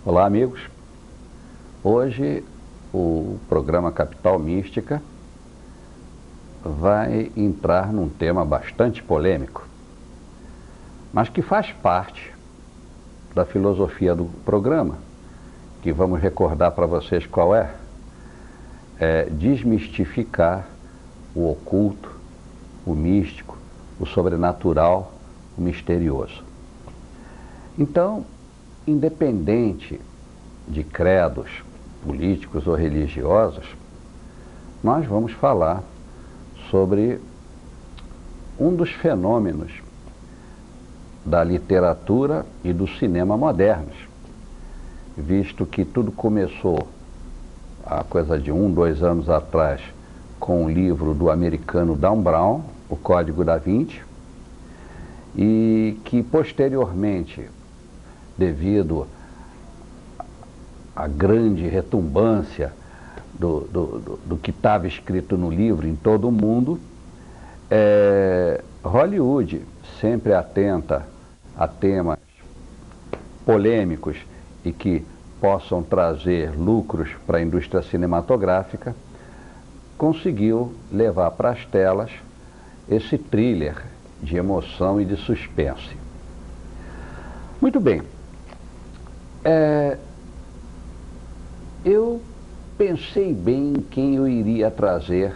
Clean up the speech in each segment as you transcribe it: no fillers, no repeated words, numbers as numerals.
Olá, amigos. Hoje o programa Capital Mística vai entrar num tema bastante polêmico, mas que faz parte da filosofia do programa, que vamos recordar para vocês qual é desmistificar o oculto, o místico, o sobrenatural, o misterioso. Então, independente de credos políticos ou religiosos, nós vamos falar sobre um dos fenômenos da literatura e do cinema modernos, visto que tudo começou há coisa de 2 anos atrás com o livro do americano Dan Brown, O Código da Vinci, e que posteriormente, devido à grande retumbância do que estava escrito no livro em todo o mundo, Hollywood, sempre atenta a temas polêmicos e que possam trazer lucros para a indústria cinematográfica, conseguiu levar para as telas esse thriller de emoção e de suspense. Muito bem. Eu pensei bem em quem eu iria trazer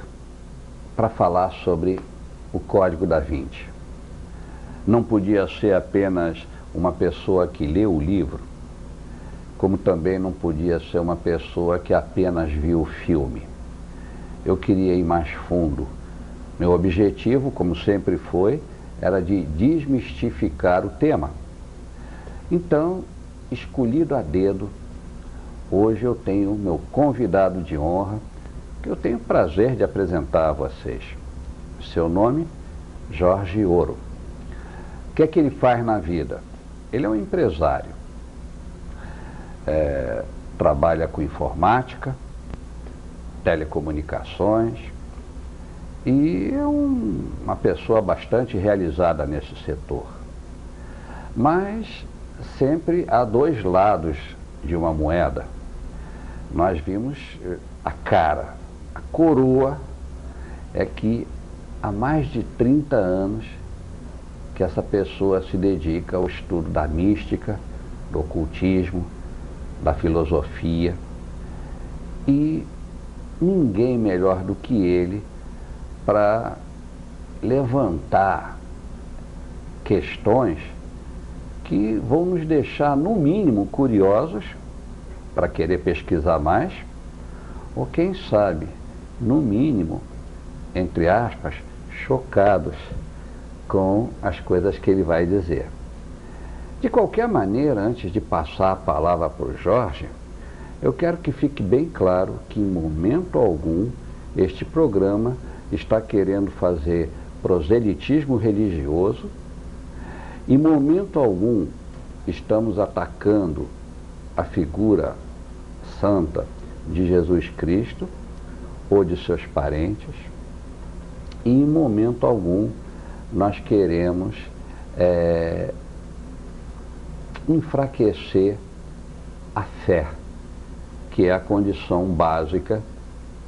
para falar sobre o Código da Vinci. Não podia ser apenas uma pessoa que leu o livro, como também não podia ser uma pessoa que apenas viu o filme. Eu queria ir mais fundo. Meu objetivo, como sempre foi, era de desmistificar o tema. Então, escolhido a dedo, hoje eu tenho meu convidado de honra, que eu tenho o prazer de apresentar a vocês. Seu nome, Jorge Ouro. O que é que ele faz na vida? Ele é um empresário. Trabalha com informática, telecomunicações e é uma pessoa bastante realizada nesse setor. Mas sempre há dois lados de uma moeda. Nós vimos a cara, a coroa é que há mais de 30 anos que essa pessoa se dedica ao estudo da mística, do ocultismo, da filosofia, e ninguém melhor do que ele para levantar questões que vão nos deixar, no mínimo, curiosos para querer pesquisar mais, ou quem sabe, no mínimo, entre aspas, chocados com as coisas que ele vai dizer. De qualquer maneira, antes de passar a palavra para o Jorge, eu quero que fique bem claro que em momento algum este programa está querendo fazer proselitismo religioso, em momento algum estamos atacando a figura santa de Jesus Cristo ou de seus parentes, e em momento algum nós queremos enfraquecer a fé, que é a condição básica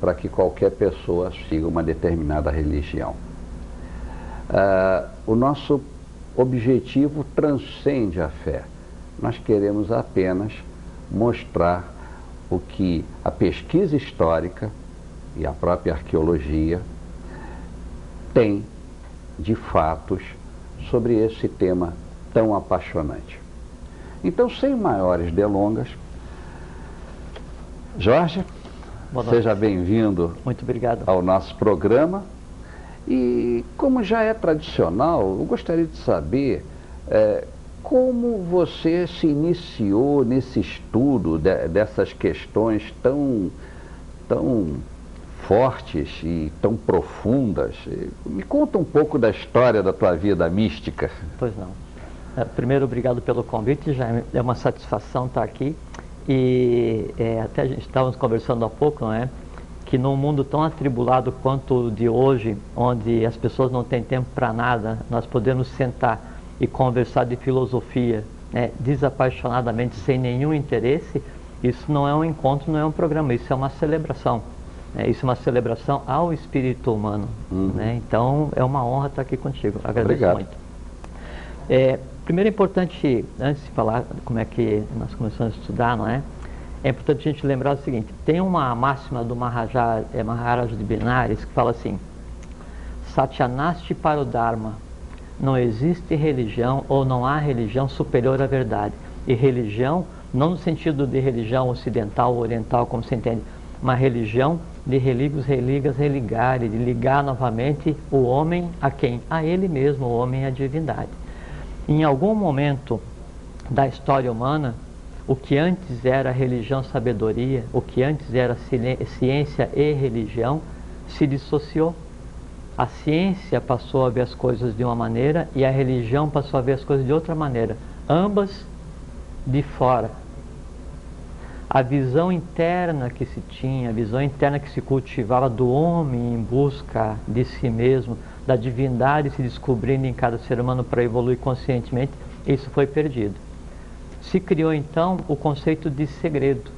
para que qualquer pessoa siga uma determinada religião. O nosso objetivo transcende a fé. Nós queremos apenas mostrar o que a pesquisa histórica e a própria arqueologia tem de fatos sobre esse tema tão apaixonante. Então, sem maiores delongas, Jorge, seja bem-vindo. Muito obrigado ao nosso programa. E como já é tradicional, eu gostaria de saber como você se iniciou nesse estudo dessas questões tão fortes e tão profundas. Me conta um pouco da história da tua vida mística. Pois não. Primeiro, obrigado pelo convite, já é uma satisfação estar aqui. E até a gente estávamos conversando há pouco, não é? Que num mundo tão atribulado quanto o de hoje, onde as pessoas não têm tempo para nada, nós podemos sentar e conversar de filosofia, desapaixonadamente, sem nenhum interesse, isso não é um encontro, não é um programa, isso é uma celebração. Isso é uma celebração ao espírito humano. Então, é uma honra estar aqui contigo. Agradeço muito. Primeiro é importante, antes de falar como é que nós começamos a estudar, não é? É importante a gente lembrar o seguinte, tem uma máxima do Maharaja de Benares que fala assim: Satyanasti para o Dharma, não existe religião ou não há religião superior à verdade. E religião, não no sentido de religião ocidental ou oriental, como se entende, uma religião de religare, de ligar novamente o homem a quem? A ele mesmo, o homem à divindade. Em algum momento da história humana, o que antes era religião, sabedoria, o que antes era ciência e religião, se dissociou. A ciência passou a ver as coisas de uma maneira e a religião passou a ver as coisas de outra maneira, ambas de fora. A visão interna que se tinha, a visão interna que se cultivava do homem em busca de si mesmo, da divindade se descobrindo em cada ser humano para evoluir conscientemente, isso foi perdido. Se criou então o conceito de segredo,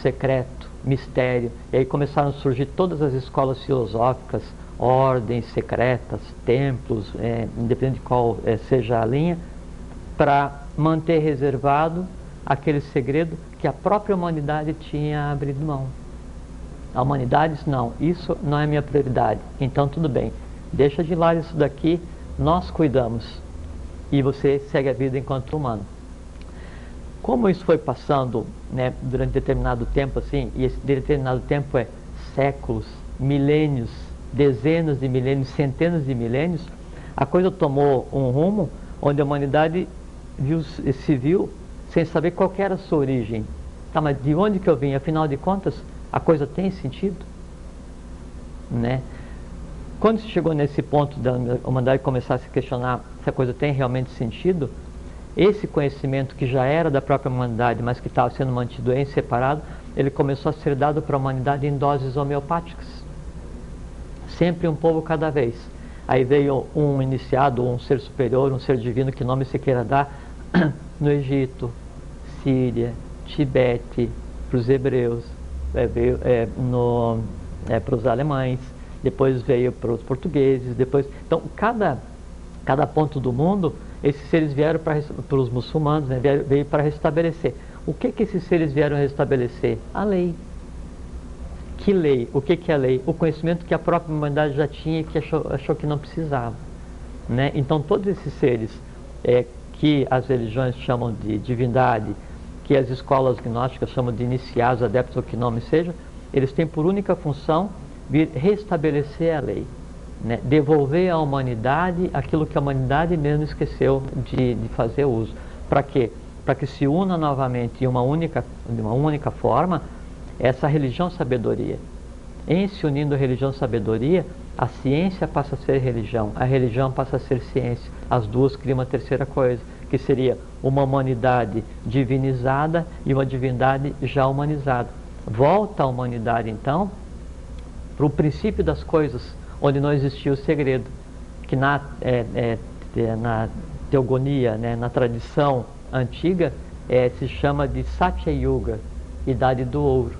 secreto, mistério, e aí começaram a surgir todas as escolas filosóficas, ordens secretas, templos, independente de qual seja a linha, para manter reservado aquele segredo que a própria humanidade tinha abrido mão. A humanidade disse, não, isso não é minha prioridade, então tudo bem, deixa de lado isso daqui, nós cuidamos, e você segue a vida enquanto humano. Como isso foi passando, né, durante determinado tempo, assim, e esse determinado tempo é séculos, milênios, dezenas de milênios, centenas de milênios, a coisa tomou um rumo onde a humanidade se viu sem saber qual era a sua origem. Tá, mas de onde que eu vim? Afinal de contas, a coisa tem sentido? Né? Quando se chegou nesse ponto da humanidade começar a se questionar se a coisa tem realmente sentido, esse conhecimento que já era da própria humanidade, mas que estava sendo mantido em separado, ele começou a ser dado para a humanidade em doses homeopáticas. Sempre um pouco cada vez. Aí veio um iniciado, um ser superior, um ser divino, que nome se queira dar, no Egito, Síria, Tibete, para os hebreus, veio para os alemães, depois veio para os portugueses, depois... Então, cada ponto do mundo, esses seres vieram para os muçulmanos, né, veio para restabelecer. O que esses seres vieram restabelecer? A lei. Que lei? O que é a lei? O conhecimento que a própria humanidade já tinha e que achou que não precisava. Né? Então, todos esses seres que as religiões chamam de divindade, que as escolas gnósticas chamam de iniciados, adeptos, ou que nome seja, eles têm por única função vir restabelecer a lei, né? Devolver à humanidade aquilo que a humanidade mesmo esqueceu de fazer uso. Para quê? Para que se una novamente de uma única forma essa religião-sabedoria. Em se unindo a religião-sabedoria, a ciência passa a ser religião, a religião passa a ser ciência. As duas criam uma terceira coisa, que seria uma humanidade divinizada e uma divindade já humanizada. Volta a humanidade, então, para o princípio das coisas, onde não existia o segredo, que na teogonia, né, na tradição antiga, se chama de Satya Yuga, idade do ouro.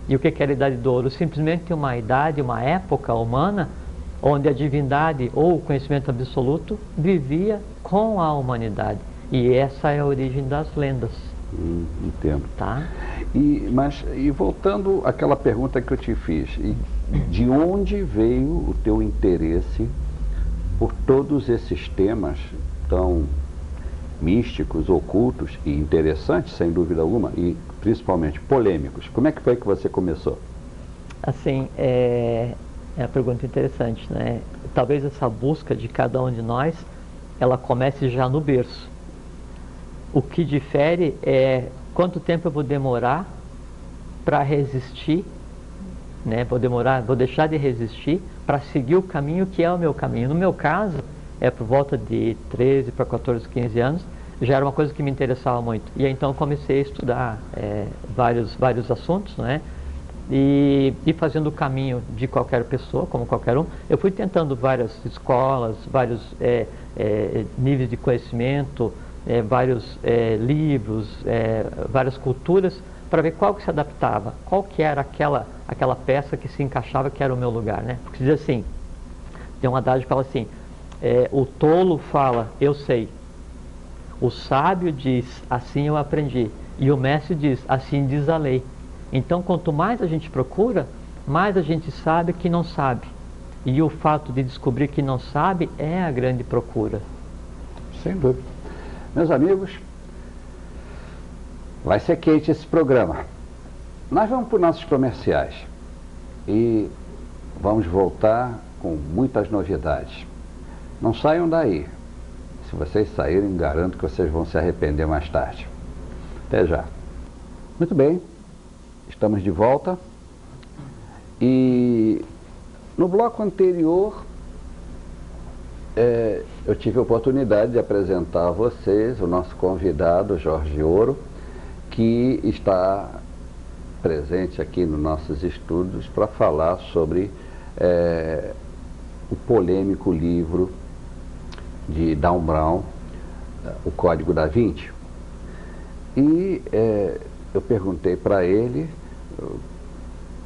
E o que era a idade do ouro? Simplesmente uma idade, uma época humana, onde a divindade ou o conhecimento absoluto vivia com a humanidade. E essa é a origem das lendas. Entendo. Tá? E voltando àquela pergunta que eu te fiz, de onde veio o teu interesse por todos esses temas tão místicos, ocultos e interessantes, sem dúvida alguma, e principalmente polêmicos? Como é que foi que você começou? Assim, é uma pergunta interessante, né? Talvez essa busca de cada um de nós, ela comece já no berço. O que difere é quanto tempo eu vou demorar para resistir, né? Vou deixar de resistir para seguir o caminho que é o meu caminho. No meu caso, por volta de 13 para 14, 15 anos, já era uma coisa que me interessava muito. E aí, então comecei a estudar vários assuntos, né? E fazendo o caminho de qualquer pessoa, como qualquer um. Eu fui tentando várias escolas, vários níveis de conhecimento, vários livros, várias culturas, para ver qual que se adaptava, qual que era aquela peça que se encaixava, que era o meu lugar, né? Porque diz assim, tem um adágio que fala assim, o tolo fala, eu sei. O sábio diz, assim eu aprendi. E o mestre diz, assim diz a lei. Então, quanto mais a gente procura, mais a gente sabe que não sabe. E o fato de descobrir que não sabe é a grande procura. Sem dúvida. Meus amigos, vai ser quente esse programa. Nós vamos para os nossos comerciais e vamos voltar com muitas novidades. Não saiam daí. Se vocês saírem, garanto que vocês vão se arrepender mais tarde. Até já. Muito bem, estamos de volta. E no bloco anterior, eu tive a oportunidade de apresentar a vocês o nosso convidado, Jorge Ouro, que está presente aqui nos nossos estudos para falar sobre o polêmico livro de Dan Brown, O Código da Vinci. E eu perguntei para ele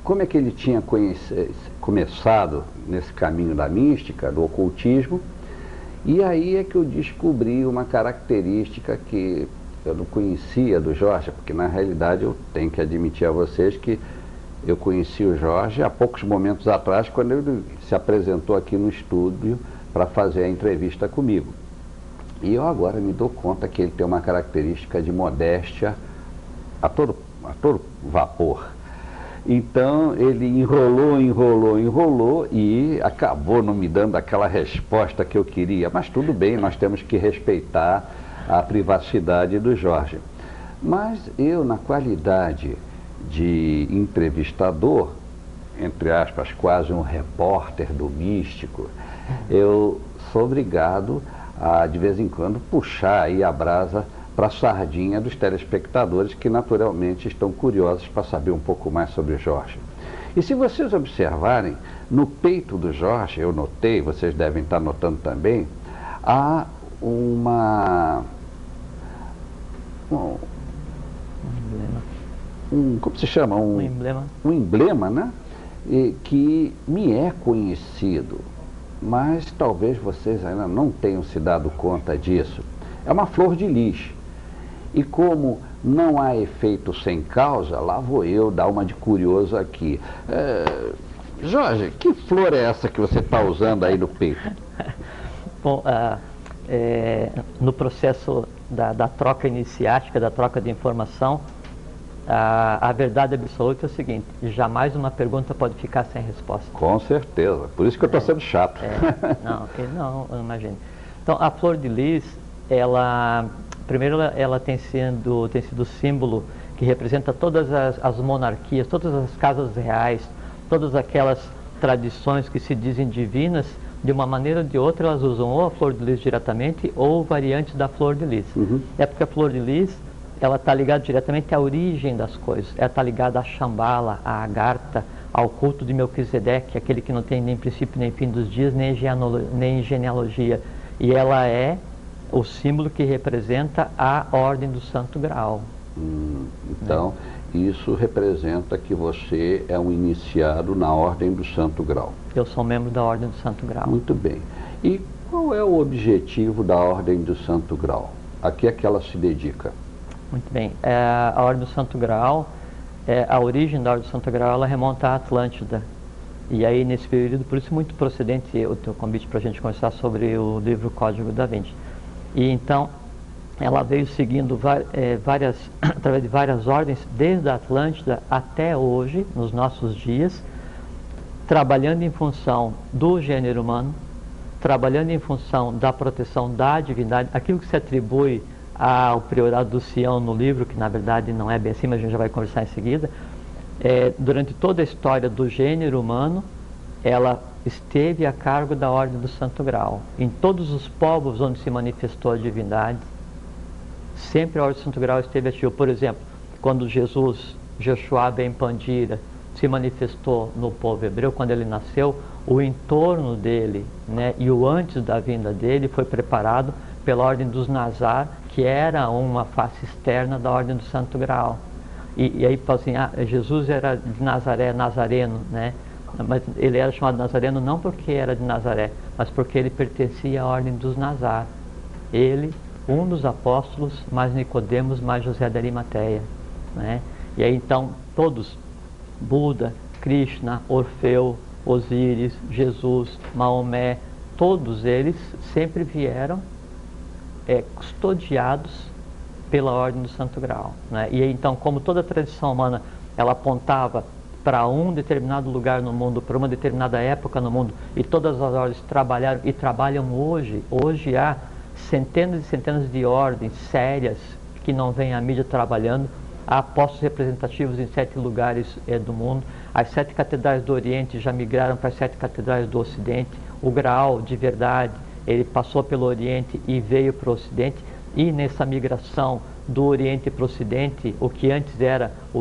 como é que ele tinha começado nesse caminho da mística, do ocultismo, e aí é que eu descobri uma característica que eu não conhecia do Jorge, porque na realidade eu tenho que admitir a vocês que eu conheci o Jorge há poucos momentos atrás, quando ele se apresentou aqui no estúdio para fazer a entrevista comigo. E eu agora me dou conta que ele tem uma característica de modéstia a todo vapor. Então ele enrolou e acabou não me dando aquela resposta que eu queria. Mas tudo bem, nós temos que respeitar a privacidade do Jorge. Mas eu, na qualidade de entrevistador, entre aspas, quase um repórter do místico, eu sou obrigado a, de vez em quando, puxar aí a brasa para a sardinha dos telespectadores que naturalmente estão curiosos para saber um pouco mais sobre o Jorge. E se vocês observarem, no peito do Jorge, eu notei, vocês devem estar notando também, há como se chama? Um emblema. Um emblema, né? Que me é conhecido, mas talvez vocês ainda não tenham se dado conta disso. É uma flor de lis. E como não há efeito sem causa, lá vou eu dar uma de curioso aqui. Jorge, que flor é essa que você está usando aí no peito? Bom, no processo da troca iniciática, da troca de informação, a verdade absoluta é o seguinte: jamais uma pergunta pode ficar sem resposta. Com certeza, por isso que eu estou sendo chato. Não, imagine. Então, a flor de lis, primeiro ela tem sido símbolo que representa todas as monarquias, todas as casas reais, todas aquelas tradições que se dizem divinas. De uma maneira ou de outra, elas usam ou a flor de lis diretamente ou variantes da flor de lis. É porque a flor de lis, ela está ligada diretamente à origem das coisas. Ela está ligada à Shambhala, à Agartha, ao culto de Melquisedeque, aquele que não tem nem princípio nem fim dos dias, nem genealogia. E ela é o símbolo que representa a Ordem do Santo Graal. Então, isso representa que você é um iniciado na Ordem do Santo Graal. Eu sou membro da Ordem do Santo Graal. Muito bem. E qual é o objetivo da Ordem do Santo Graal? A que é que ela se dedica? Muito bem. A Ordem do Santo Graal, a origem da Ordem do Santo Graal, ela remonta à Atlântida. E aí, nesse período, por isso muito procedente o teu convite para a gente conversar sobre o livro Código da Vinci. E então, ela veio seguindo através de várias ordens, desde a Atlântida até hoje, nos nossos dias, trabalhando em função do gênero humano, trabalhando em função da proteção da divindade, aquilo que se atribui ao priorado do Sião no livro, que na verdade não é bem assim, mas a gente já vai conversar em seguida. Durante toda a história do gênero humano, ela esteve a cargo da Ordem do Santo Graal. Em todos os povos onde se manifestou a divindade, sempre a Ordem do Santo Graal esteve ativa. Por exemplo, quando Joshua ben Pandira, se manifestou no povo hebreu, quando ele nasceu, o entorno dele, né, e o antes da vinda dele foi preparado pela ordem dos Nazar, que era uma face externa da ordem do Santo Graal. E aí fala assim, Jesus era de Nazaré, nazareno, né? Mas ele era chamado Nazareno não porque era de Nazaré, mas porque ele pertencia à ordem dos Nazar. Ele, um dos apóstolos, mais Nicodemos, mais José da Arimateia, né? E aí então todos, Buda, Krishna, Orfeu, Osíris, Jesus, Maomé, todos eles sempre vieram custodiados pela ordem do Santo Graal, né? E aí, então, como toda a tradição humana ela apontava para um determinado lugar no mundo, para uma determinada época no mundo, e todas as ordens trabalharam e trabalham hoje. Hoje há centenas e centenas de ordens sérias que não vêm à mídia trabalhando. Há postos representativos em 7 lugares do mundo. As 7 catedrais do Oriente já migraram para as 7 catedrais do Ocidente. O Graal, de verdade, ele passou pelo Oriente e veio para o Ocidente. E nessa migração do Oriente para o Ocidente, o que antes era o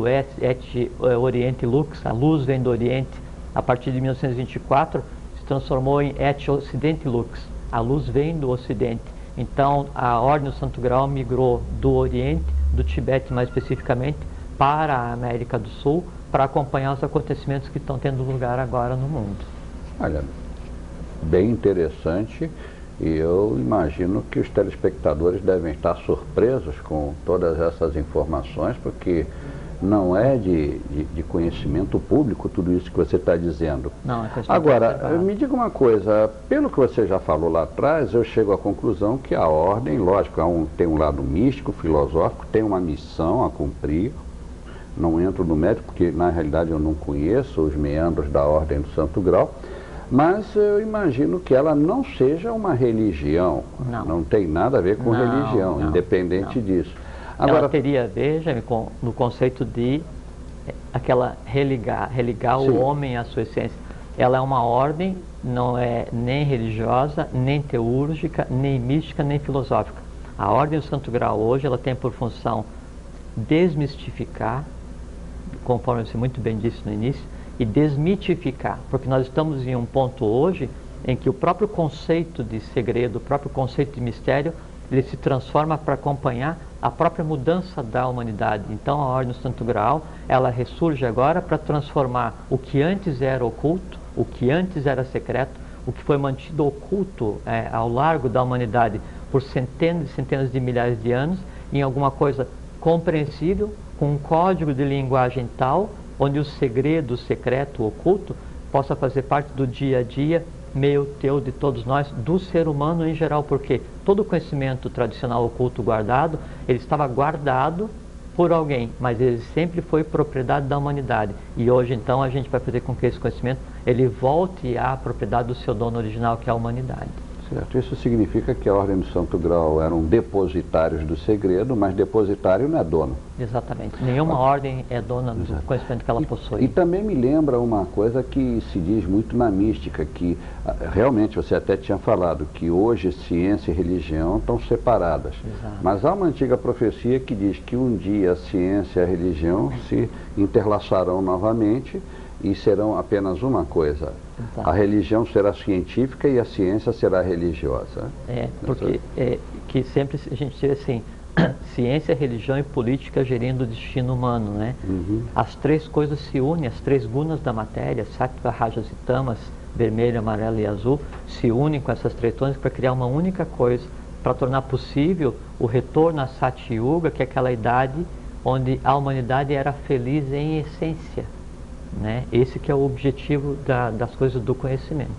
Oriente Lux, a luz vem do Oriente, a partir de 1924, se transformou em Ocidente Lux, a luz vem do Ocidente. Então, a Ordem do Santo Graal migrou do Oriente, do Tibete mais especificamente, para a América do Sul, para acompanhar os acontecimentos que estão tendo lugar agora no mundo. Olha, bem interessante, e eu imagino que os telespectadores devem estar surpresos com todas essas informações, porque não é de conhecimento público tudo isso que você está dizendo. Não, agora, me diga uma coisa, pelo que você já falou lá atrás, eu chego à conclusão que a ordem, lógico, tem um lado místico, filosófico, tem uma missão a cumprir. Não entro no mérito, porque na realidade eu não conheço os meandros da Ordem do Santo Grau, mas eu imagino que ela não seja uma religião, não tem nada a ver com religião, independente disso. Agora, ela teria a ver, Jaime, no conceito de religar o homem à sua essência. Ela é uma ordem, não é nem religiosa, nem teúrgica, nem mística, nem filosófica. A Ordem do Santo Grau hoje, ela tem por função desmistificar, conforme você muito bem disse no início, e desmitificar, porque nós estamos em um ponto hoje em que o próprio conceito de segredo, o próprio conceito de mistério, ele se transforma para acompanhar a própria mudança da humanidade. Então a Ordem do Santo Graal, ela ressurge agora para transformar o que antes era oculto, o que antes era secreto, o que foi mantido oculto ao largo da humanidade por centenas e centenas de milhares de anos, em alguma coisa compreensível, com um código de linguagem tal, onde o segredo, o secreto, o oculto, possa fazer parte do dia a dia, meu, teu, de todos nós, do ser humano em geral, porque todo o conhecimento tradicional oculto guardado, ele estava guardado por alguém, mas ele sempre foi propriedade da humanidade. E hoje, então, a gente vai fazer com que esse conhecimento, ele volte à propriedade do seu dono original, que é a humanidade. Certo. Isso significa que a Ordem do Santo Grau eram depositários do segredo, mas depositário não é dono. Exatamente. Nenhuma ordem é dona do conhecimento que ela possui. E também me lembra uma coisa que se diz muito na mística, que realmente você até tinha falado, que hoje ciência e religião estão separadas. Exato. Mas há uma antiga profecia que diz que um dia a ciência e a religião se interlaçarão novamente e serão apenas uma coisa. Exato. A religião será científica e a ciência será religiosa. Porque que sempre a gente diz assim, ciência, religião e política gerindo o destino humano, né? Uhum. As 3 coisas se unem, as 3 gunas da matéria, sattva, rajas e tamas, vermelho, amarelo e azul, se unem com essas 3 tônicas para criar uma única coisa, para tornar possível o retorno à Satyuga, que é aquela idade onde a humanidade era feliz em essência. Né? Esse que é o objetivo das coisas do conhecimento.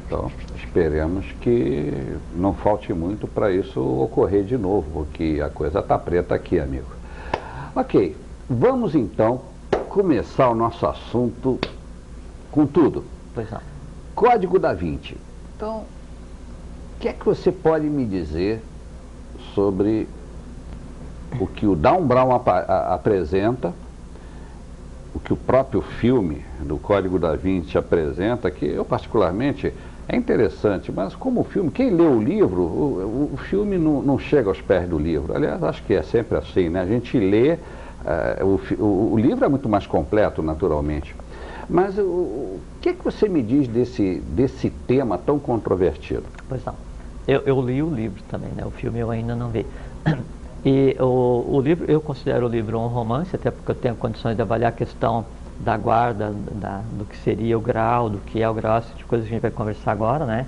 Então, esperemos que não falte muito para isso ocorrer de novo, porque a coisa está preta aqui, amigo. Ok, vamos então começar o nosso assunto com tudo. Pois não. Código da Vinci. Então, o que é que você pode me dizer sobre o que o Dan Brown apresenta, o que o próprio filme do Código da Vinci apresenta, que eu particularmente é interessante, mas como filme, quem lê o livro, o filme não chega aos pés do livro. Aliás, acho que é sempre assim, né? A gente lê, o livro é muito mais completo, naturalmente. Mas o que é que você me diz desse tema tão controvertido? Pois não. Eu li o livro também, né? O filme eu ainda não vi. E o livro, eu considero o livro um romance, até porque eu tenho condições de avaliar a questão da guarda, do que seria o grau, do que é o grau, esse tipo de coisa que a gente vai conversar agora, né?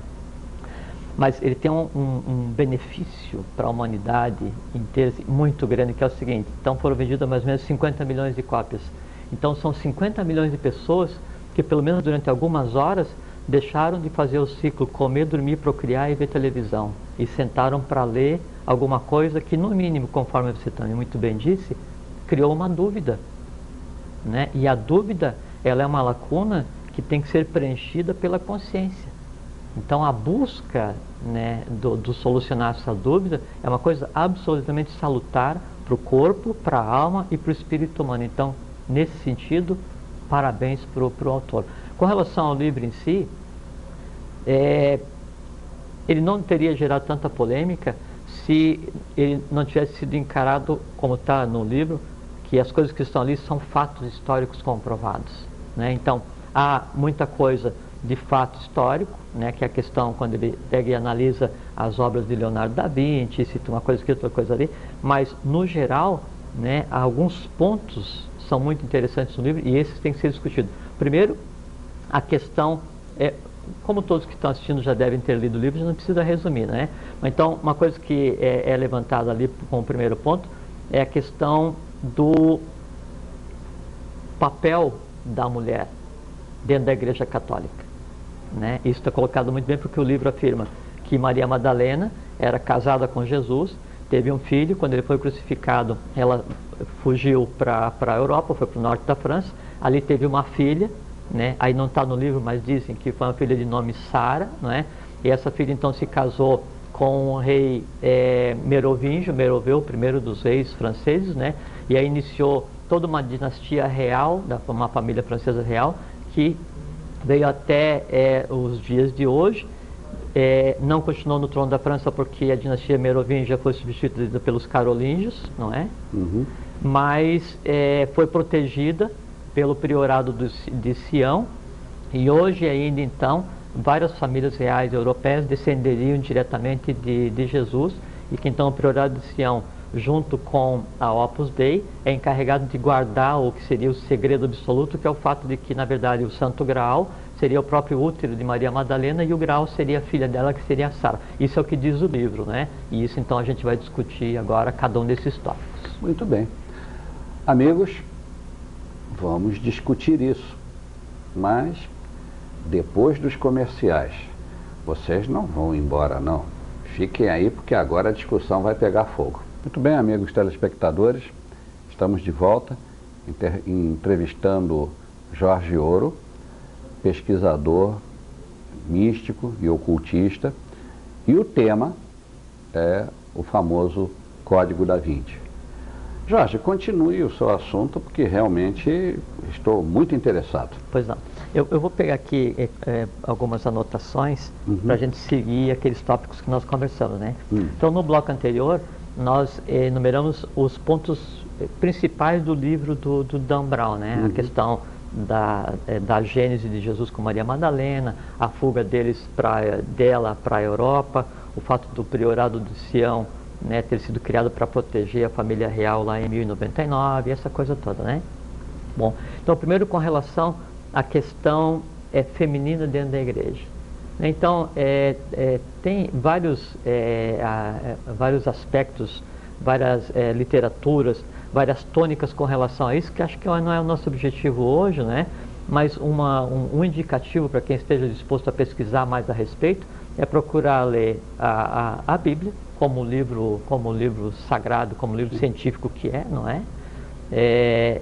Mas ele tem um benefício para a humanidade inteira assim, muito grande, que é o seguinte: então foram vendidas mais ou menos 50 milhões de cópias. Então são 50 milhões de pessoas que pelo menos durante algumas horas deixaram de fazer o ciclo comer, dormir, procriar e ver televisão e sentaram para ler alguma coisa que, no mínimo, conforme você também muito bem disse, criou uma dúvida, né? E a dúvida, ela é uma lacuna que tem que ser preenchida pela consciência. Então a busca, né, do solucionar essa dúvida é uma coisa absolutamente salutar para o corpo, para a alma e para o espírito humano. Então, nesse sentido, parabéns para o autor. Com relação ao livro em si, ele não teria gerado tanta polêmica se ele não tivesse sido encarado, como está no livro, que as coisas que estão ali são fatos históricos comprovados, né? Então, há muita coisa de fato histórico, né, que é a questão quando ele pega e analisa as obras de Leonardo da Vinci, cita uma coisa aqui, outra coisa ali, mas, no geral, né, alguns pontos são muito interessantes no livro e esses têm que ser discutidos. Primeiro, a questão como todos que estão assistindo já devem ter lido o livro, já não precisa resumir, né? Então, uma coisa que é levantada ali como primeiro ponto é a questão do papel da mulher dentro da Igreja Católica, né? Isso está colocado muito bem porque o livro afirma que Maria Madalena era casada com Jesus, teve um filho, quando ele foi crucificado, ela fugiu para a Europa, foi para o norte da França, ali teve uma filha, né? Aí não está no livro, mas dizem que foi uma filha de nome Sara, né? E essa filha então se casou com o rei Meroveu, o primeiro dos reis franceses, né? E aí iniciou toda uma dinastia real, uma família francesa real, que veio até os dias de hoje. Não continuou no trono da França porque a dinastia Merovingia foi substituída pelos carolíngios, não é? Uhum. Mas foi protegida pelo priorado de Sião, e hoje ainda então várias famílias reais europeias descenderiam diretamente de Jesus, e que então o priorado de Sião, junto com a Opus Dei, é encarregado de guardar o que seria o segredo absoluto, que é o fato de que, na verdade, o Santo Graal seria o próprio útero de Maria Madalena e o Graal seria a filha dela, que seria a Sara. Isso é o que diz o livro, né? E isso então a gente vai discutir agora cada um desses tópicos. Muito bem. Amigos, vamos discutir isso, mas depois dos comerciais. Vocês não vão embora, não. Fiquem aí, porque agora a discussão vai pegar fogo. Muito bem, amigos telespectadores, estamos de volta entrevistando Jorge Ouro, pesquisador, místico e ocultista, e o tema é o famoso Código da Vinci. Jorge, continue o seu assunto, porque realmente estou muito interessado. Pois não. Eu vou pegar aqui algumas anotações para a gente seguir aqueles tópicos que nós conversamos, né? Então, no bloco anterior, nós enumeramos os pontos principais do livro do Dan Brown, né? A questão da gênese de Jesus com Maria Madalena, a fuga dela para a Europa, o fato do priorado de Sião, né, ter sido criado para proteger a família real lá em 1099, essa coisa toda, né? Bom, então primeiro com relação à questão feminina dentro da igreja. Então, tem vários aspectos, várias literaturas, várias tônicas com relação a isso, que acho que não é o nosso objetivo hoje, né? Mas um indicativo para quem esteja disposto a pesquisar mais a respeito é procurar ler a Bíblia, como livro sagrado, como livro científico que não é?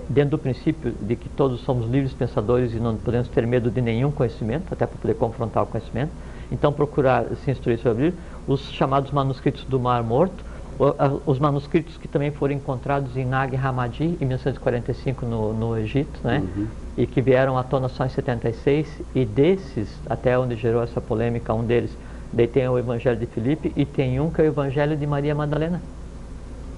Dentro do princípio de que todos somos livres pensadores e não podemos ter medo de nenhum conhecimento, até para poder confrontar o conhecimento. Então, procurar se instruir sobre a Bíblia, os chamados manuscritos do Mar Morto, os manuscritos que também foram encontrados em Nag Hammadi, em 1945, no Egito, né? E que vieram à tona só em 76, e desses, até onde gerou essa polêmica, um deles, daí tem o Evangelho de Filipe, e tem um que é o Evangelho de Maria Madalena,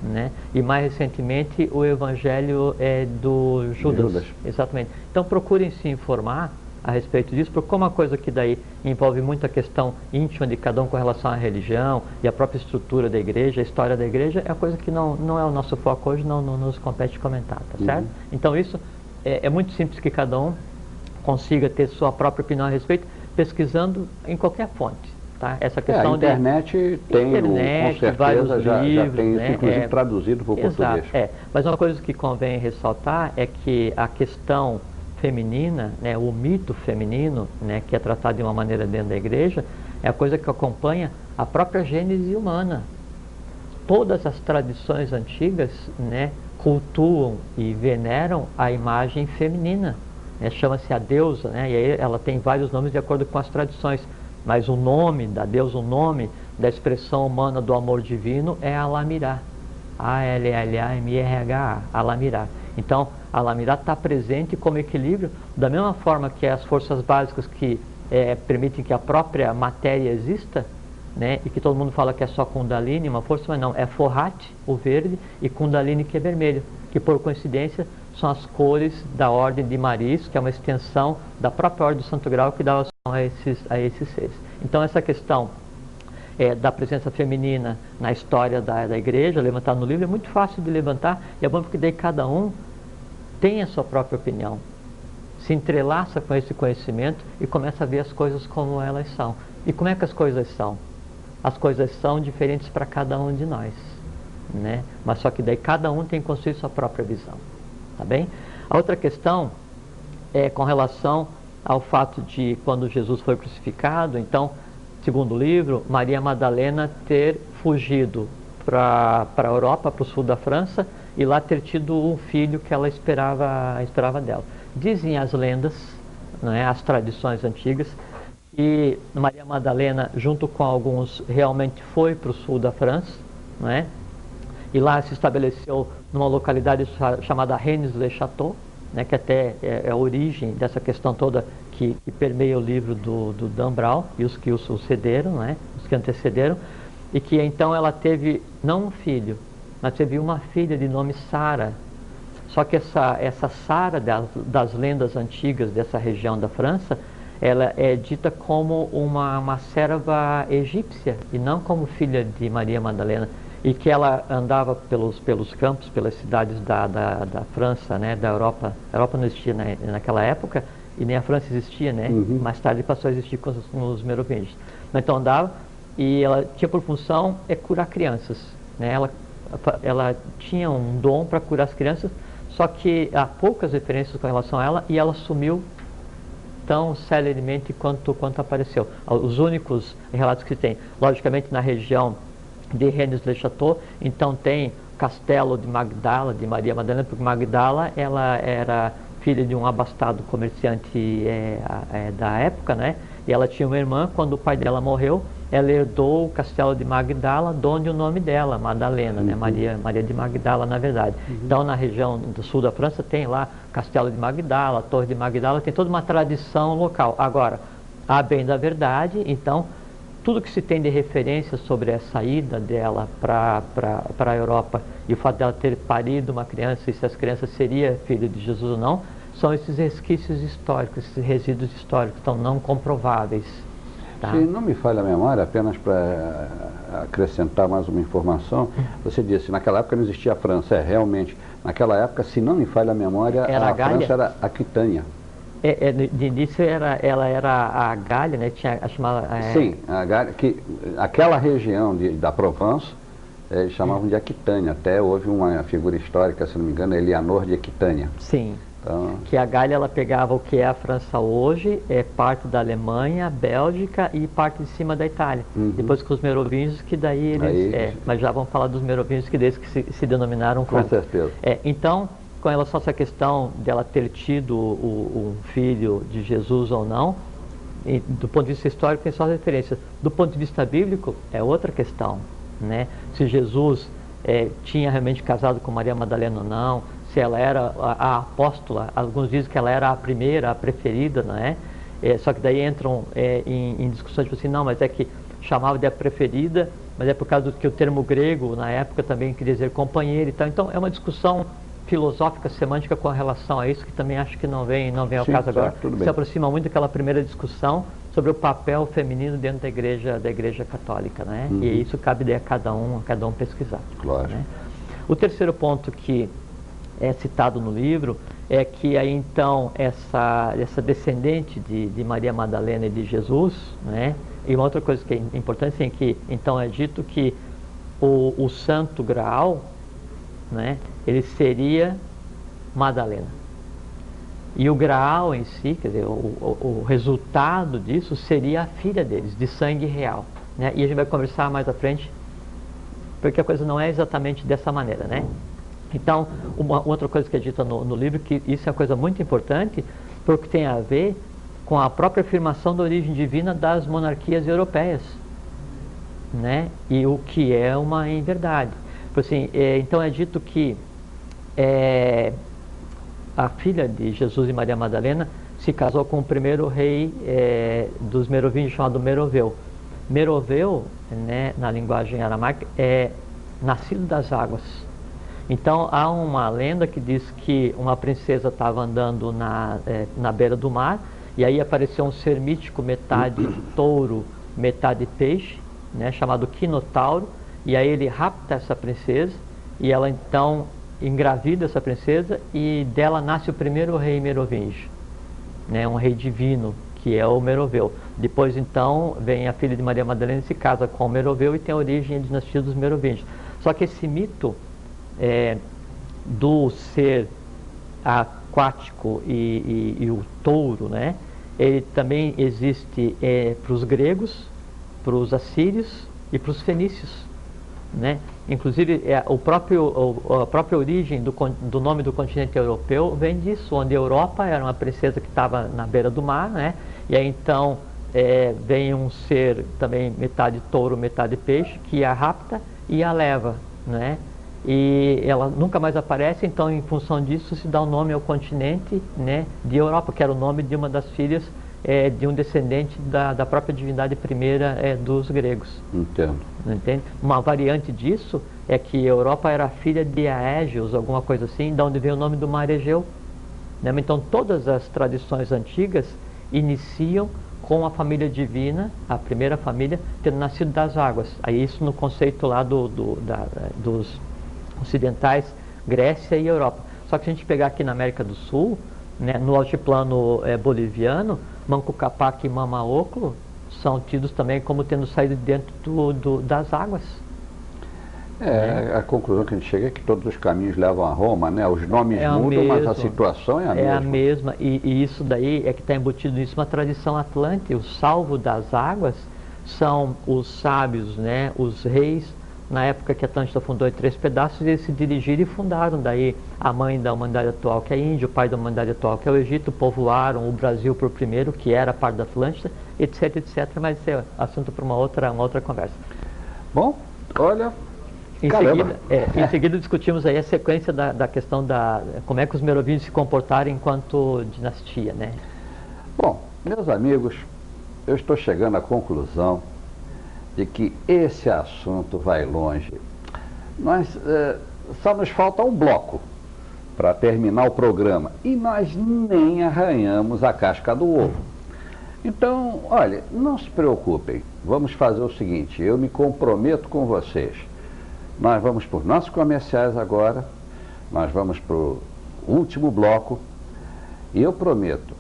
né? E mais recentemente o Evangelho do Judas. Exatamente. Então procurem se informar a respeito disso, porque como uma coisa que daí envolve muita questão íntima de cada um com relação à religião e a própria estrutura da igreja, a história da igreja, é uma coisa que não é o nosso foco hoje, não nos compete comentar, tá certo? Então isso é muito simples que cada um consiga ter sua própria opinião a respeito, pesquisando em qualquer fonte. Tá? Essa questão a internet tem, com certeza, vários livros, já tem isso, inclusive traduzido para o português. Mas uma coisa que convém ressaltar é que a questão feminina, né, o mito feminino, né, que é tratado de uma maneira dentro da igreja, é a coisa que acompanha a própria gênese humana. Todas as tradições antigas, né, cultuam e veneram a imagem feminina. Chama-se a deusa, né, e aí ela tem vários nomes de acordo com as tradições. Mas o nome da deusa, o nome da expressão humana do amor divino é Alamirá. A-L-L-A-M-I-R-H-A, Alamirá. Então, Alamirá está presente como equilíbrio, da mesma forma que as forças básicas que permitem que a própria matéria exista, né, e que todo mundo fala que é só Kundalini, uma força, mas não, é Forrat, o verde, e Kundalini, que é vermelho, que por coincidência são as cores da ordem de Maris, que é uma extensão da própria ordem do Santo Grau, que dá a esses seres. Então essa questão da presença feminina na história da igreja, levantada no livro, é muito fácil de levantar, e é bom porque daí cada um tem a sua própria opinião, se entrelaça com esse conhecimento e começa a ver as coisas como elas são. E como é que as coisas são? As coisas são diferentes para cada um de nós, né? Mas só que daí cada um tem construído sua própria visão. Tá bem? A outra questão é com relação ao fato de quando Jesus foi crucificado, então, segundo o livro, Maria Madalena ter fugido para a Europa, para o sul da França, e lá ter tido um filho que ela esperava dela. Dizem as lendas, né, as tradições antigas, que Maria Madalena, junto com alguns, realmente foi para o sul da França, né? E lá se estabeleceu numa localidade chamada Rennes-le-Château, né, que até é a origem dessa questão toda que permeia o livro do Dan Brown e os que o sucederam, né, os que antecederam, e que então ela teve não um filho, mas teve uma filha de nome Sara. Só que essa Sara das lendas antigas dessa região da França, ela é dita como uma serva egípcia e não como filha de Maria Madalena. E que ela andava pelos campos, pelas cidades da França, né, da Europa. A Europa não existia naquela época e nem a França existia, né? Mais tarde passou a existir com os merovingios. Então andava e ela tinha por função curar crianças, né? Ela tinha um dom para curar as crianças, só que há poucas referências com relação a ela e ela sumiu tão celeremente quanto apareceu. Os únicos relatos que tem, logicamente na região de Rennes-le-Château, então tem Castelo de Magdala, de Maria Madalena, porque Magdala ela era filha de um abastado comerciante da época, né? E ela tinha uma irmã, quando o pai dela morreu, ela herdou o Castelo de Magdala, de onde o nome dela, Madalena, né? Maria de Magdala, na verdade. Então, na região do sul da França, tem lá Castelo de Magdala, Torre de Magdala, tem toda uma tradição local. Agora, a bem da verdade, então, tudo que se tem de referência sobre a saída dela para a Europa e o fato dela ter parido uma criança e se as crianças seria filho de Jesus ou não, são esses resquícios históricos, esses resíduos históricos, então não comprováveis. Tá? Se não me falha a memória, apenas para acrescentar mais uma informação, você disse, naquela época não existia a França, realmente, naquela época, se não me falha a memória, a França era Aquitânia. De início ela era a Gália, né? Tinha a chamada. Sim, a Gália, aquela região da Provence, eles chamavam de Aquitânia. Até houve uma figura histórica, se não me engano, Eleanor de Aquitânia. Sim. Então, que a Gália ela pegava o que é a França hoje, parte da Alemanha, Bélgica e parte de cima da Itália. Depois com os merovingios, que daí eles. Mas já vamos falar dos merovingios que desde que se denominaram com certeza. Então, com relação a essa questão dela ter tido um filho de Jesus ou não, do ponto de vista histórico tem só referências. Do ponto de vista bíblico, é outra questão, né? Se Jesus tinha realmente casado com Maria Madalena ou não, se ela era a apóstola, alguns dizem que ela era a primeira, a preferida, não é? Só que daí entram em discussões tipo assim, não, mas é que chamava de a preferida, mas é por causa do que o termo grego na época também queria dizer companheira e tal. Então é uma discussão filosófica, semântica com relação a isso, que também acho que não vem ao caso agora. Se aproxima muito daquela primeira discussão sobre o papel feminino dentro da igreja católica, né? E isso cabe a cada um pesquisar. Claro. Né? O terceiro ponto que é citado no livro é que aí então essa descendente de Maria Madalena e de Jesus, né? E uma outra coisa que é importante é que então é dito que o Santo Graal, né? Ele seria Madalena. E o Graal em si, quer dizer, o resultado disso seria a filha deles, de sangue real. Né? E a gente vai conversar mais à frente, porque a coisa não é exatamente dessa maneira, né? Então, uma outra coisa que é dita no livro, que isso é uma coisa muito importante, porque tem a ver com a própria afirmação da origem divina das monarquias europeias, né? E o que é uma inverdade. Assim, então é dito que a filha de Jesus e Maria Madalena se casou com o primeiro rei dos merovingios, chamado Meroveu. Meroveu, né, na linguagem aramaica, é nascido das águas. Então há uma lenda que diz que uma princesa estava andando na beira do mar, e aí apareceu um ser mítico, metade touro, metade peixe, né, chamado Quinotauro, e aí ele rapta essa princesa, e ela então engravida essa princesa, e dela nasce o primeiro rei merovingio, né, um rei divino, que é o Meroveu. Depois então vem a filha de Maria Madalena e se casa com o Meroveu, e tem a origem da dinastia dos merovingios. Só que esse mito do ser aquático e o touro, né, ele também existe para os gregos, para os assírios e para os fenícios, né? Inclusive a própria origem do nome do continente europeu vem disso, onde a Europa era uma princesa que estava na beira do mar, né? E aí então vem um ser também metade touro, metade peixe, que a rapta e a leva, né? E ela nunca mais aparece, então em função disso se dá o nome ao continente, né, de Europa, que era o nome de uma das filhas de um descendente da própria divindade primeira dos gregos. Entendo. Entende? Uma variante disso é que a Europa era filha de Aégeos, alguma coisa assim, de onde veio o nome do mar Egeu. Né? Então todas as tradições antigas iniciam com a família divina, a primeira família, tendo nascido das águas. Aí isso no conceito lá dos ocidentais, Grécia e Europa. Só que se a gente pegar aqui na América do Sul, né, no altiplano boliviano, Manco Cápac e Mamaoclo são tidos também como tendo saído de dentro das águas. A conclusão que a gente chega é que todos os caminhos levam a Roma, né? Os nomes mudam, mas a situação é a mesma. É a mesma, e isso daí é que está embutido nisso uma tradição atlântica. O salvo das águas são os sábios, né, os reis. Na época que Atlântida fundou em 3 pedaços, eles se dirigiram e fundaram daí a mãe da humanidade atual, que é a Índia, o pai da humanidade atual, que é o Egito, povoaram o Brasil por primeiro, que era parte da Atlântida, etc, etc, mas isso é assunto para uma outra conversa. Bom, olha, em seguida discutimos aí a sequência da questão como é que os merovingios se comportaram enquanto dinastia, né? Bom, meus amigos, eu estou chegando à conclusão de que esse assunto vai longe. Só nos falta um bloco para terminar o programa, e nós nem arranhamos a casca do ovo. Então, olha, não se preocupem, vamos fazer o seguinte, eu me comprometo com vocês. Nós vamos por nossos comerciais agora, nós vamos para o último bloco, e eu prometo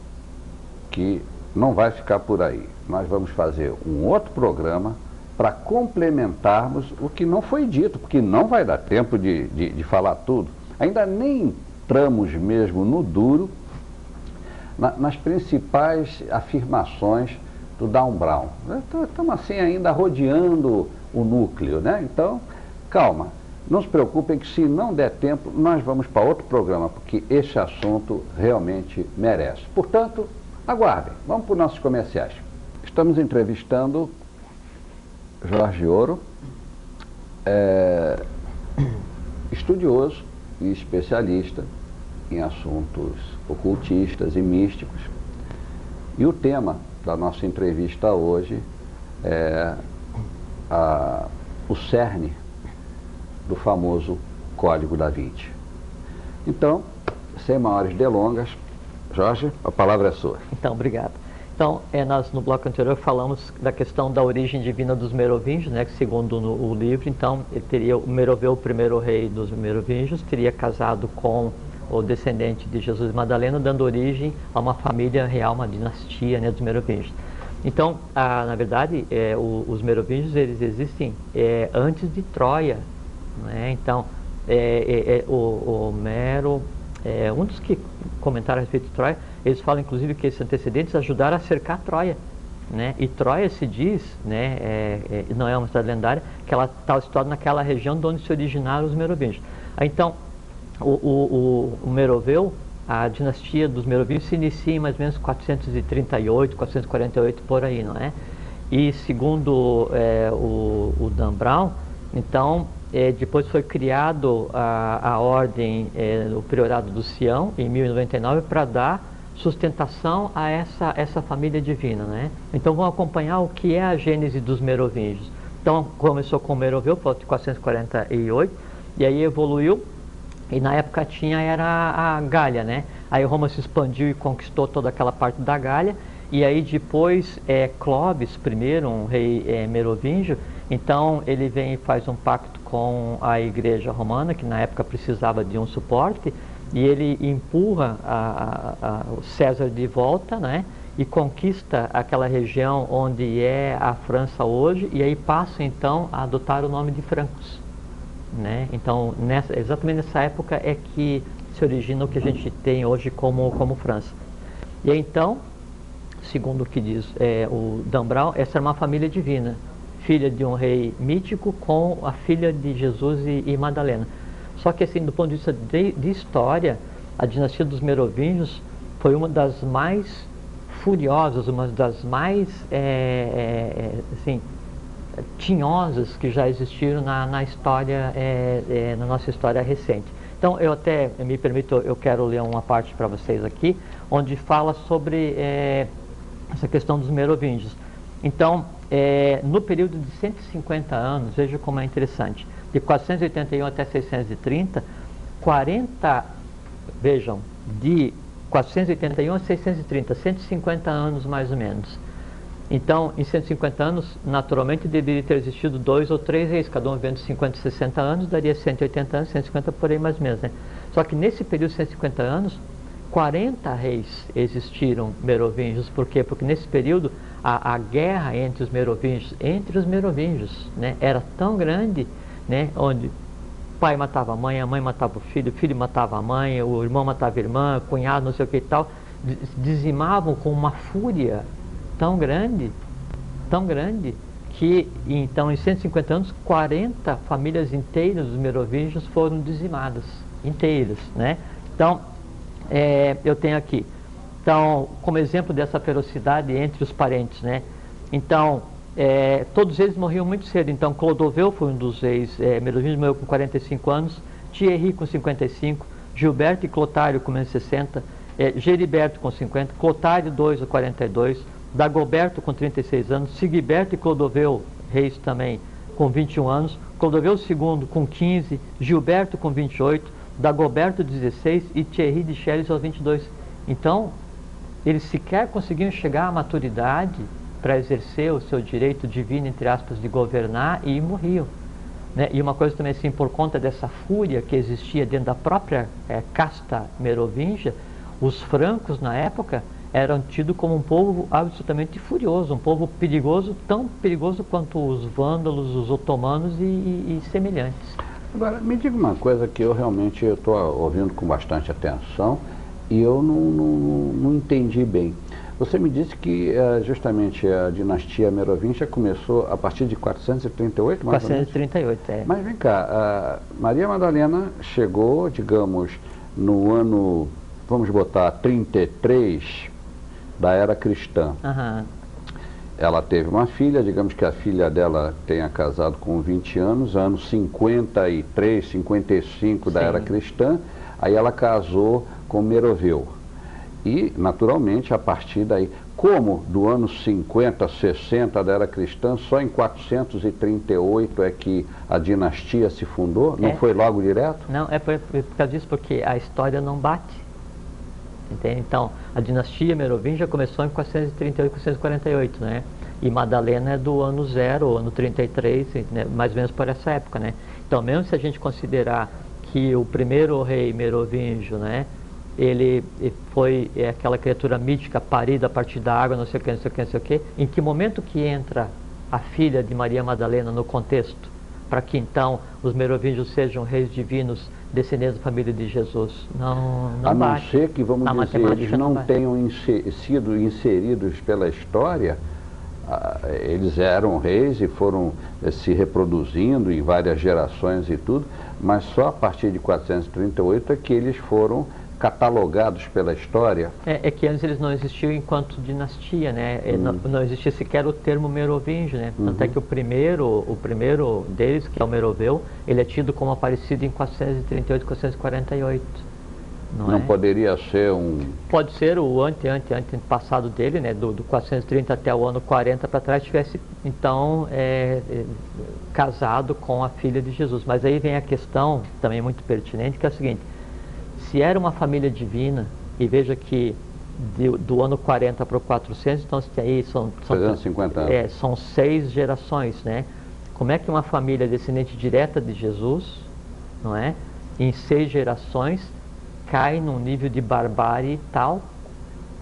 que não vai ficar por aí. Nós vamos fazer um outro programa para complementarmos o que não foi dito, porque não vai dar tempo de falar tudo. Ainda nem entramos mesmo no duro, nas principais afirmações do Dan Brown. Estamos assim ainda rodeando o núcleo, né? Então, calma, não se preocupem que se não der tempo, nós vamos para outro programa, porque esse assunto realmente merece. Portanto, aguardem, vamos para os nossos comerciais. Estamos entrevistando Jorge Ouro, estudioso e especialista em assuntos ocultistas e místicos. E o tema da nossa entrevista hoje é o cerne do famoso Código da Vinci. Então, sem maiores delongas, Jorge, a palavra é sua. Então, obrigado. Então, nós no bloco anterior falamos da questão da origem divina dos merovingios, né, que segundo o livro, então, ele teria o Meroveu, o primeiro rei dos merovingios, teria casado com o descendente de Jesus e Madalena, dando origem a uma família real, uma dinastia, né, dos merovingios. Então, na verdade, os merovingios, eles existem antes de Troia, né? Então, o Mero, um dos que comentaram a respeito de Troia, eles falam inclusive que esses antecedentes ajudaram a cercar Troia, né? E Troia se diz, né, não é uma cidade lendária, que ela está situada naquela região de onde se originaram os merovingios. Então, o Meroveu, a dinastia dos merovingios se inicia em mais ou menos 438, 448, por aí, não é? E segundo o Dan Brown, então, depois foi criado a ordem, o Priorado do Sião, em 1099, para dar sustentação a essa família divina, né? Então, vamos acompanhar o que é a gênese dos merovingios. Então, começou com o Meroveu, por volta de 448, e aí evoluiu, e na época era a Gália, né? Aí Roma se expandiu e conquistou toda aquela parte da Gália, e aí depois Clovis I, um rei merovingio, então ele vem e faz um pacto com a igreja romana, que na época precisava de um suporte, e ele empurra o César de volta, né? E conquista aquela região onde é a França hoje, e aí passa então a adotar o nome de francos, né? Então, exatamente nessa época é que se origina o que a gente tem hoje como França. E aí, então, segundo o que diz o Dan Brown, essa era uma família divina, filha de um rei mítico com a filha de Jesus e Madalena. Só que, assim, do ponto de vista de história, a dinastia dos merovingios foi uma das mais furiosas, uma das mais, assim, tinhosas que já existiram na história, na nossa história recente. Então, eu até, me permito, eu quero ler uma parte para vocês aqui, onde fala sobre essa questão dos merovingios. Então, no período de 150 anos, veja como é interessante, de 481 até 630, vejam, de 481 a 630, 150 anos mais ou menos. Então, em 150 anos, naturalmente, deveria ter existido 2 ou 3 reis, cada um vivendo 50, 60 anos, daria 180 anos, 150 por aí mais ou menos, né? Só que nesse período de 150 anos, 40 reis existiram merovingios. Por quê? Porque nesse período, a guerra entre os merovingios, né, era tão grande, né, onde o pai matava a mãe matava o filho matava a mãe, o irmão matava a irmã, o cunhado, não sei o que e tal, dizimavam com uma fúria tão grande, que então em 150 anos, 40 famílias inteiras dos merovingios foram dizimadas, inteiras, né? Então, eu tenho aqui, então, como exemplo dessa ferocidade entre os parentes, né? Então, todos eles morriam muito cedo. Então, Clodoveu foi um dos reis merovingios, morreu com 45 anos, Thierry com 55, Gilberto e Clotário com menos 60, Geriberto com 50, Clotário II a 42, Dagoberto com 36 anos, Sigiberto e Clodoveu, reis também, com 21 anos, Clodoveu II com 15, Gilberto com 28, Dagoberto 16 e Thierry de Cheres aos 22. Então, eles sequer conseguiam chegar à maturidade para exercer o seu direito divino, entre aspas, de governar, e morriam, né? E uma coisa também assim, por conta dessa fúria que existia dentro da própria casta merovingia, os francos na época eram tidos como um povo absolutamente furioso, um povo perigoso, tão perigoso quanto os vândalos, os otomanos e semelhantes. Agora, me diga uma coisa que eu realmente estou ouvindo com bastante atenção e eu não entendi bem. Você me disse que justamente a dinastia merovingia começou a partir de 438, mais 438, ou menos? Mas vem cá, Maria Madalena chegou, digamos, no ano, vamos botar, 33 da era cristã. Uhum. Ela teve uma filha, digamos que a filha dela tenha casado com 20 anos, anos 53, 55 da era cristã, aí ela casou com Meroveu. E, naturalmente, a partir daí, como do ano 50, 60 da era cristã, só em 438 é que a dinastia se fundou? Não foi logo direto? Não, é por causa disso, porque a história não bate. Entende? Então, a dinastia merovingia começou em 438, 448, né? E Madalena é do ano 0, ano 33, né? Mais ou menos por essa época, né? Então, mesmo se a gente considerar que o primeiro rei merovingio, né? Ele foi aquela criatura mítica parida a partir da água, não sei o que, não sei o que, não sei o que. Em que momento que entra a filha de Maria Madalena no contexto? Para que então os merovingios sejam reis divinos, descendentes da família de Jesus? Não a não bate. ser que, vamos dizer, eles não tenham sido inseridos pela história, eles eram reis e foram se reproduzindo em várias gerações e tudo, mas só a partir de 438 é que eles foram catalogados pela história. É que antes eles não existiam enquanto dinastia, né? Não existia sequer o termo merovingio, né? Tanto é que o primeiro deles, que é o Meroveu, ele é tido como aparecido em 438, 448. Não poderia ser um... Pode ser o antepassado dele, né? Do 430 até o ano 40 para trás, tivesse então casado com a filha de Jesus. Mas aí vem a questão, também muito pertinente, que é a seguinte: se era uma família divina, e veja que do ano 40 para o 400, então aí são 350 anos. São 6 gerações, né? Como é que uma família descendente direta de Jesus, não é? Em 6 gerações, cai num nível de barbárie tal,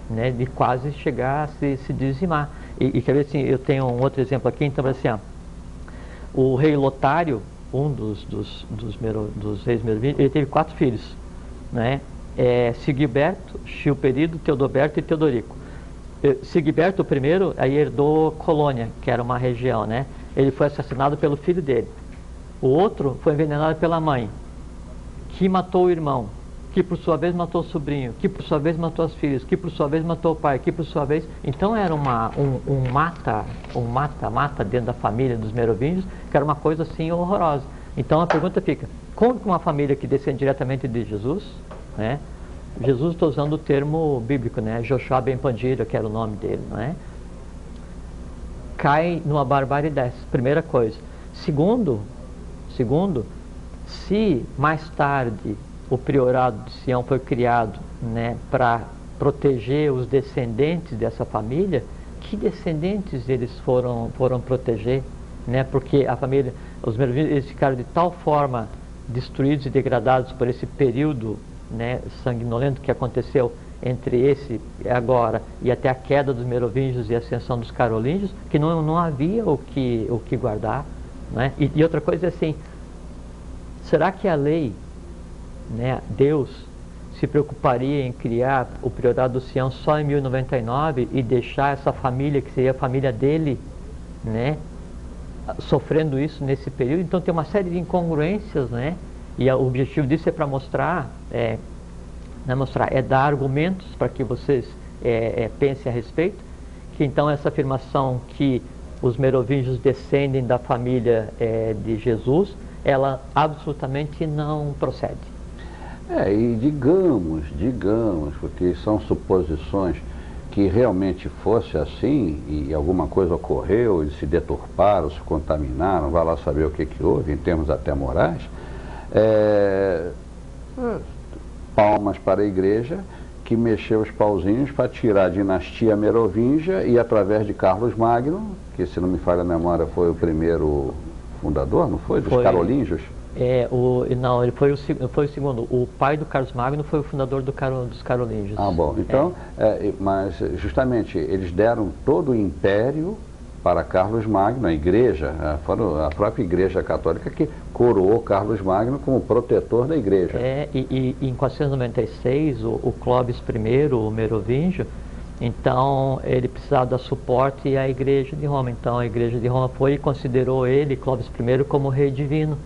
né? De quase chegar a se dizimar. E quer ver assim, eu tenho um outro exemplo aqui, então assim, ó, o rei Lotário, um dos reis merovingios, ele teve 4 filhos, né? Sigiberto, Chilperido, Teodoberto e Teodorico. Sigiberto, o primeiro, aí herdou Colônia, que era uma região, né? Ele foi assassinado pelo filho dele. O outro foi envenenado pela mãe, que matou o irmão, que por sua vez matou o sobrinho, que por sua vez matou as filhas, que por sua vez matou o pai, que por sua vez... Então era um mata dentro da família dos merovingios, que era uma coisa assim horrorosa. Então a pergunta fica: como que uma família que descende diretamente de Jesus, né? Jesus, estou usando o termo bíblico, né? Joshua ben Pandira, que era o nome dele, não é? Cai numa barbaridade, primeira coisa. Segundo, se mais tarde o priorado de Sião foi criado, né, para proteger os descendentes dessa família, que descendentes eles foram proteger, né? Porque a família, os merovingios, eles ficaram de tal forma destruídos e degradados por esse período, né, sanguinolento que aconteceu entre esse agora e até a queda dos merovingios e a ascensão dos carolíngios, que não havia o que guardar, né? E outra coisa é assim: será que a lei, né, Deus se preocuparia em criar o priorado do Sião só em 1099 e deixar essa família, que seria a família dele, né, sofrendo isso nesse período? Então tem uma série de incongruências, né? E o objetivo disso é para mostrar, dar argumentos para que vocês pensem a respeito, que então essa afirmação que os merovingios descendem da família de Jesus, ela absolutamente não procede. E digamos, porque são suposições, que realmente fosse assim e alguma coisa ocorreu, eles se deturparam, se contaminaram, vai lá saber o que houve, em termos até morais, palmas para a igreja, que mexeu os pauzinhos para tirar a dinastia merovingia e, através de Carlos Magno, que, se não me falha a memória, foi o primeiro fundador, não foi? Dos carolíngios? Não, ele foi o segundo. O pai do Carlos Magno foi o fundador dos carolíngios. Ah, bom. Então, mas justamente eles deram todo o império para Carlos Magno, a igreja, a própria igreja católica que coroou Carlos Magno como protetor da igreja. E em 496, o Clóvis I, o merovingio, então ele precisava dar suporte à igreja de Roma. Então a igreja de Roma foi e considerou ele, Clóvis I, como rei divino,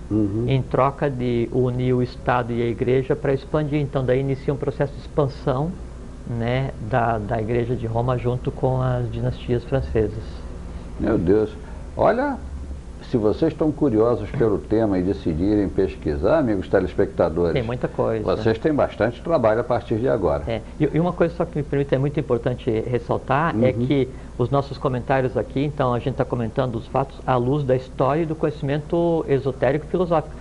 em troca de unir o Estado e a igreja para expandir. Então daí inicia um processo de expansão, né, da igreja de Roma junto com as dinastias francesas. Meu Deus, olha, se vocês estão curiosos pelo tema e decidirem pesquisar, amigos telespectadores, tem muita coisa. Vocês têm bastante trabalho a partir de agora. E uma coisa só que me permite, é muito importante ressaltar, é que os nossos comentários aqui, então a gente está comentando os fatos à luz da história e do conhecimento esotérico e filosófico.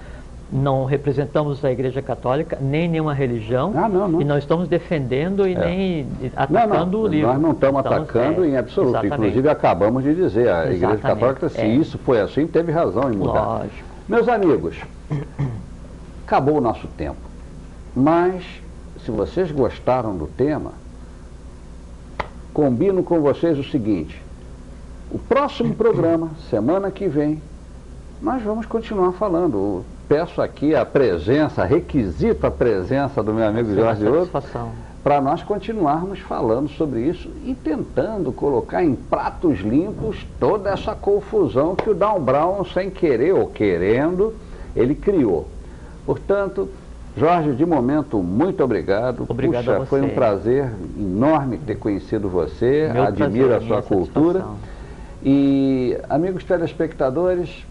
Não representamos a Igreja Católica, nem nenhuma religião, não. E não estamos defendendo e nem atacando o livro. Nós não estamos atacando em absoluto. Exatamente. Inclusive, acabamos de dizer, a Igreja Católica, se isso foi assim, teve razão em mudar. Lógico. Meus amigos, acabou o nosso tempo. Mas, se vocês gostaram do tema, combino com vocês o seguinte: o próximo programa, semana que vem, nós vamos continuar falando. Peço aqui a presença, requisito a presença do meu amigo Jorge Ouro, para nós continuarmos falando sobre isso e tentando colocar em pratos limpos toda essa confusão que o Dan Brown, sem querer ou querendo, ele criou. Portanto, Jorge, de momento, muito obrigado. Obrigado a você. Foi um prazer enorme ter conhecido você, admiro a sua cultura. E, amigos telespectadores,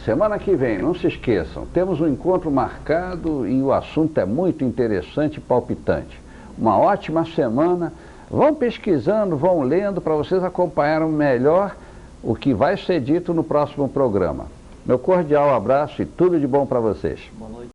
semana que vem, não se esqueçam, temos um encontro marcado e o assunto é muito interessante e palpitante. Uma ótima semana. Vão pesquisando, vão lendo para vocês acompanharem melhor o que vai ser dito no próximo programa. Meu cordial abraço e tudo de bom para vocês. Boa noite.